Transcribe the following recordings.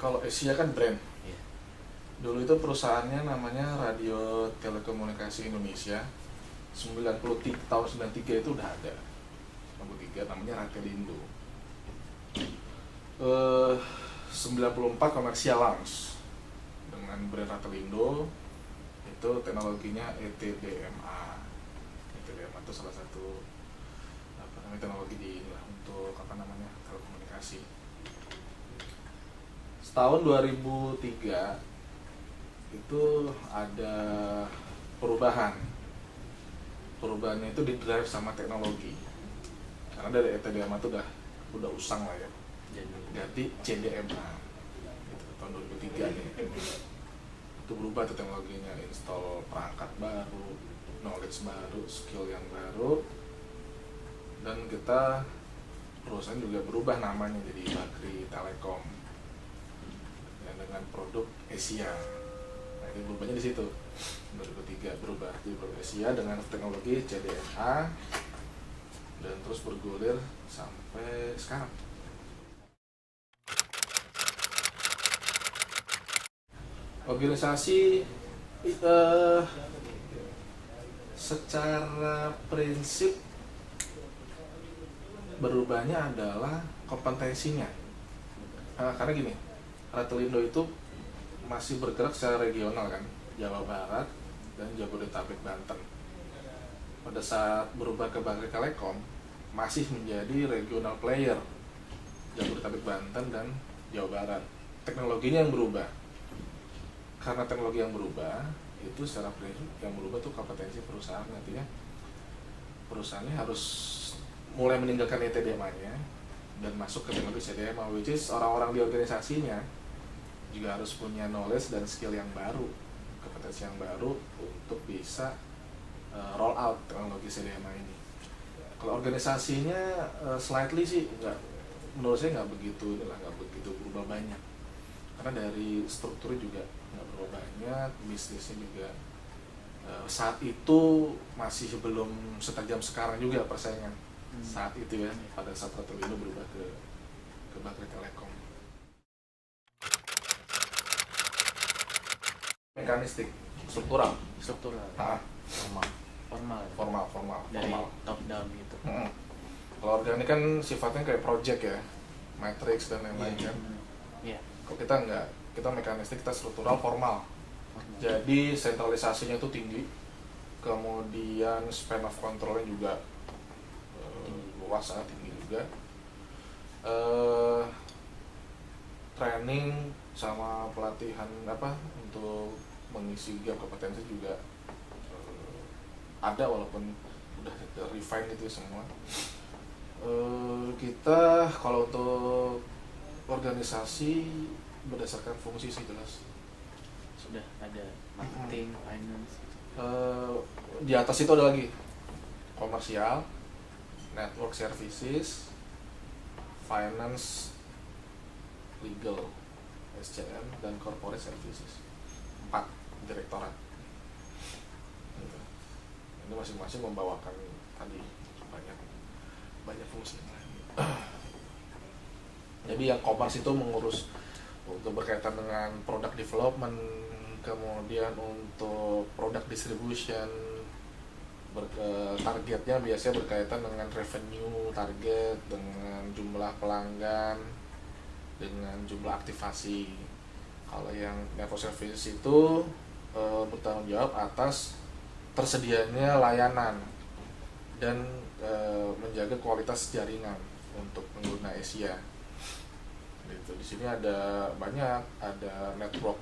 Kalau Asia kan brand. Iya. Dulu itu perusahaannya namanya Radio Telekomunikasi Indonesia. tahun 93 itu udah ada. 93 namanya Ratelindo. 94 Komersial Launch dengan brand Ratelindo. Itu teknologinya ETDMA. ETDMA itu salah satu teknologi untuk telekomunikasi. Tahun 2003 itu ada perubahan. Perubahannya itu didrive sama teknologi. Karena dari ETDMA itu udah usang lah ya. Ganti CDMA. Gitu, tahun 2003 nih. Itu berubah tuh teknologinya, install perangkat baru, knowledge baru, skill yang baru. Dan kita perusahaan juga berubah namanya jadi Bakri Telekom ya, dengan produk Asia. Nah, ini berubahnya di situ 2003 berubah jadi produk Asia dengan teknologi CDMA dan terus bergulir sampai sekarang. Organisasi secara prinsip berubahnya adalah kompetensinya. Karena gini, Ratelindo itu masih bergerak secara regional kan, Jawa Barat dan Jabodetabek, Banten. Pada saat berubah ke Bakri Telekom, masih menjadi regional player Jabodetabek, Banten dan Jawa Barat. Teknologinya yang berubah. Karena teknologi yang berubah, itu secara prinsip yang berubah tuh kompetensi perusahaan. Nantinya perusahaannya harus mulai meninggalkan ETDMA-nya dan masuk ke teknologi CDMA, which is orang-orang di organisasinya juga harus punya knowledge dan skill yang baru, kompetensi yang baru untuk bisa roll out teknologi CDMA ini. Kalau organisasinya slightly sih menurut saya nggak begitu berubah banyak, karena dari strukturnya juga nggak berubah banyak, bisnisnya juga saat itu masih belum setajam sekarang juga persaingan. Saat itu ya, pada saat Ratelindo berubah ke Bakri Telekom. Mekanistik, struktural. Formal. Dari top down gitu. Kalau organik kan sifatnya kayak project ya, matrix dan lain-lain kan. Iya. Kalau kita enggak, kita mekanistik, kita struktural, formal. Jadi sentralisasinya itu tinggi, kemudian span of controlnya juga luas, sangat tinggi juga. Training sama pelatihan untuk mengisi gap kompetensi juga ada, walaupun udah refine gitu semua. Kita kalau untuk organisasi berdasarkan fungsi sih jelas. Sudah ada marketing, finance. Di atas itu ada lagi komersial, network services, finance, legal, SCM, dan corporate services. 4 direktorat. Ini masing-masing membawakan tadi banyak fungsi. Jadi yang commerce itu mengurus untuk berkaitan dengan product development, kemudian untuk product distribution, targetnya biasanya berkaitan dengan revenue target, dengan jumlah pelanggan, dengan jumlah aktivasi. Kalau yang network service itu bertanggung jawab atas tersedianya layanan dan menjaga kualitas jaringan untuk pengguna Asia. Gitu. Di sini ada banyak, ada network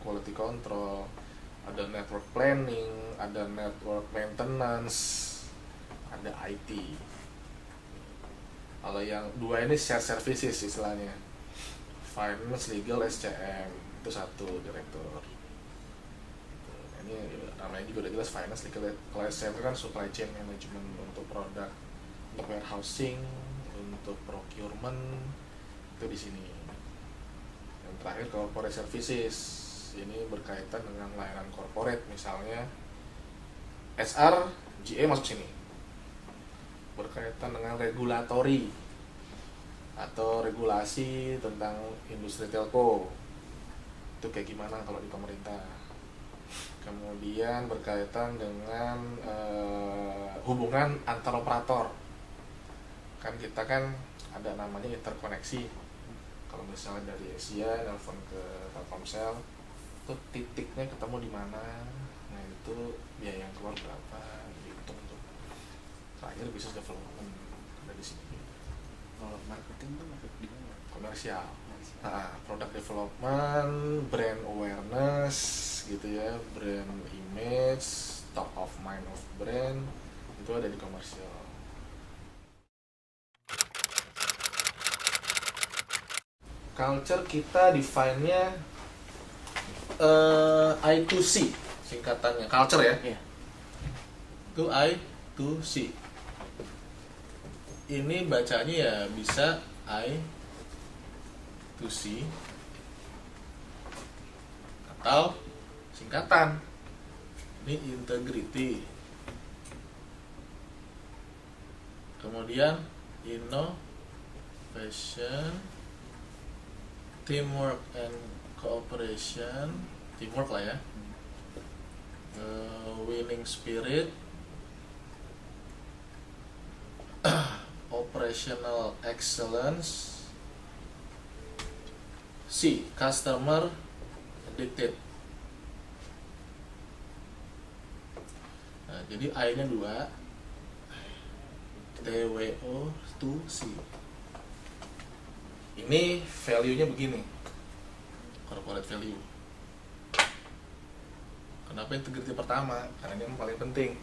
quality control, ada network planning, ada network maintenance, ada IT. Kalau yang dua ini shared services istilahnya, finance, legal, SCM, itu satu direktur. Ini namanya juga udah jelas, finance, legal. Kalau SCM itu kan supply chain management, untuk produk, untuk warehousing, untuk procurement, itu di sini. Yang terakhir corporate services, ini berkaitan dengan layanan corporate, misalnya SR, GA masuk sini. Berkaitan dengan regulatory, atau regulasi tentang industri telco itu kayak gimana kalau di pemerintah. Kemudian berkaitan dengan hubungan antar operator, kan kita kan ada namanya interkoneksi. Kalau misalnya dari Asia nelfon ke Telkomsel, itu titiknya ketemu di mana, nah itu biaya yang keluar berapa, dihitung tuh. Terakhir business development dari sini. Kalau marketing tuh masuk di mana? Komersial. Nah, product development, brand awareness gitu ya, brand image, top of mind of brand, itu ada di komersial. Culture kita define-nya I2C singkatannya, culture ya. Iya. Itu I2C. Ini bacanya ya bisa I2C atau singkatan. Ini integrity. Kemudian innovation, teamwork and cooperation, teamwork lah ya. Winning spirit, operational excellence, C, customer addicted. Nah, jadi I-nya 2, TWO to C. Ini value-nya begini, corporate value. Kenapa integrity pertama? Karena ini yang paling penting.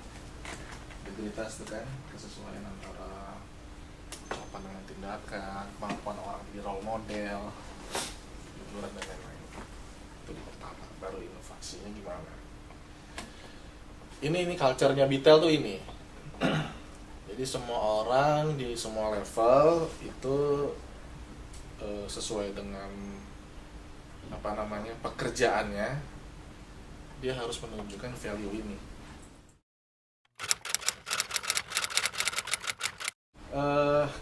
Integritas itu kan kesesuaian antara ucapan dengan tindakan, kemampuan orang jadi role model, jujuran dan lain-lain. Itu di pertama. Baru inovasinya gimana? Ini culture-nya Bitel tuh ini. Jadi semua orang di semua level itu sesuai dengan apa namanya pekerjaannya, dia harus menunjukkan value ini.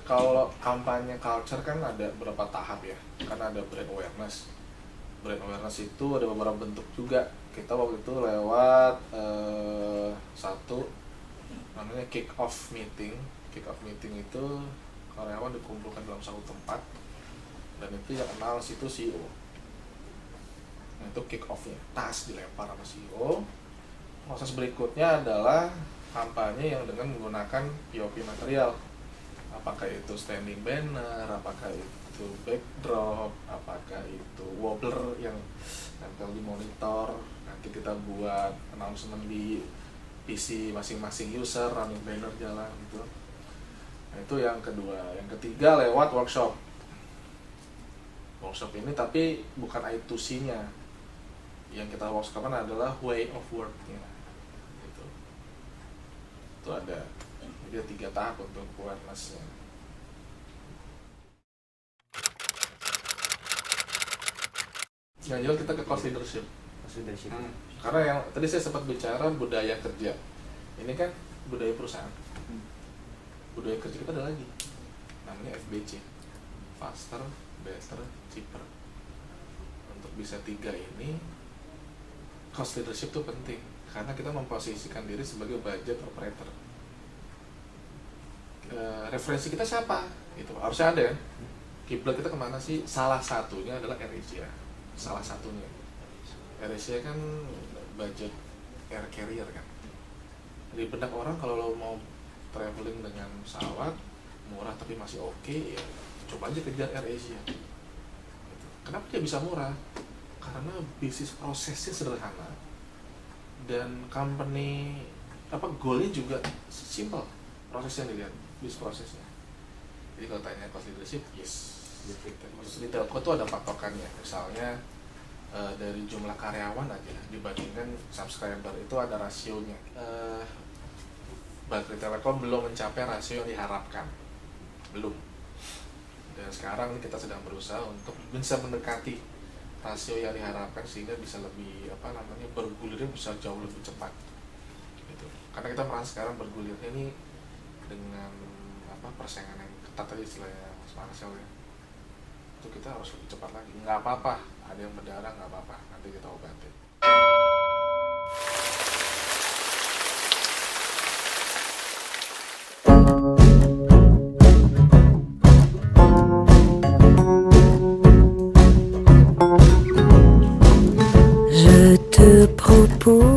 Kalau kampanye culture kan ada beberapa tahap ya, karena ada brand awareness. Brand awareness itu ada beberapa bentuk juga. Kita waktu itu lewat satu namanya kick off meeting. Kick off meeting itu karyawan dikumpulkan dalam satu tempat dan itu yang announce itu CEO. Nah, itu kick off-nya, tas dilempar sama CEO. Proses berikutnya adalah kampanye yang dengan menggunakan POP material. Apakah itu standing banner, apakah itu backdrop, apakah itu wobbler yang nempel di monitor. Nanti kita buat announcement di PC masing-masing user, running banner jalan gitu. Nah, itu yang kedua. Yang ketiga lewat workshop. Workshop ini tapi bukan I2C-nya. Yang kita workshopkan adalah way of work-nya. Gitu. Itu ada 3 tahap untuk awareness-nya. Yang jelas kita ke cost leadership. Karena yang tadi saya sempat bicara budaya kerja. Ini kan budaya perusahaan. Budaya kerja kita ada lagi. Namanya FBC. Faster, better, cheaper. Untuk bisa 3 ini, cost leadership itu penting. Karena kita memposisikan diri sebagai budget operator. Referensi kita siapa? Gitu. Harusnya ada ya. Kiblat kita kemana sih? Salah satunya adalah AirAsia. Salah satunya. AirAsia kan budget air carrier kan. Di benak orang kalau lo mau traveling dengan pesawat murah tapi masih oke, ya coba aja kejar AirAsia. Gitu. Kenapa dia bisa murah? Karena bisnis prosesnya sederhana dan company goalnya juga simple. Prosesnya dilihat, bisnis prosesnya. Jadi kalau tanya cost leadership, yes. Di telco itu ada patokannya. Misalnya dari jumlah karyawan aja dibandingkan subscriber itu ada rasionya. Baterai Telekom belum mencapai rasio yang diharapkan, belum. Dan sekarang kita sedang berusaha untuk bisa mendekati rasio yang diharapkan sehingga bisa lebih bergulirnya bisa jauh lebih cepat. Gitu. Karena kita merasa sekarang bergulirnya ini dengan persaingan yang ketat tadi istilahnya Mas Marcel ya, itu kita harus lebih cepat lagi. Nggak apa-apa, ada yang berdarah nggak apa-apa, nanti kita obatin. Je te propose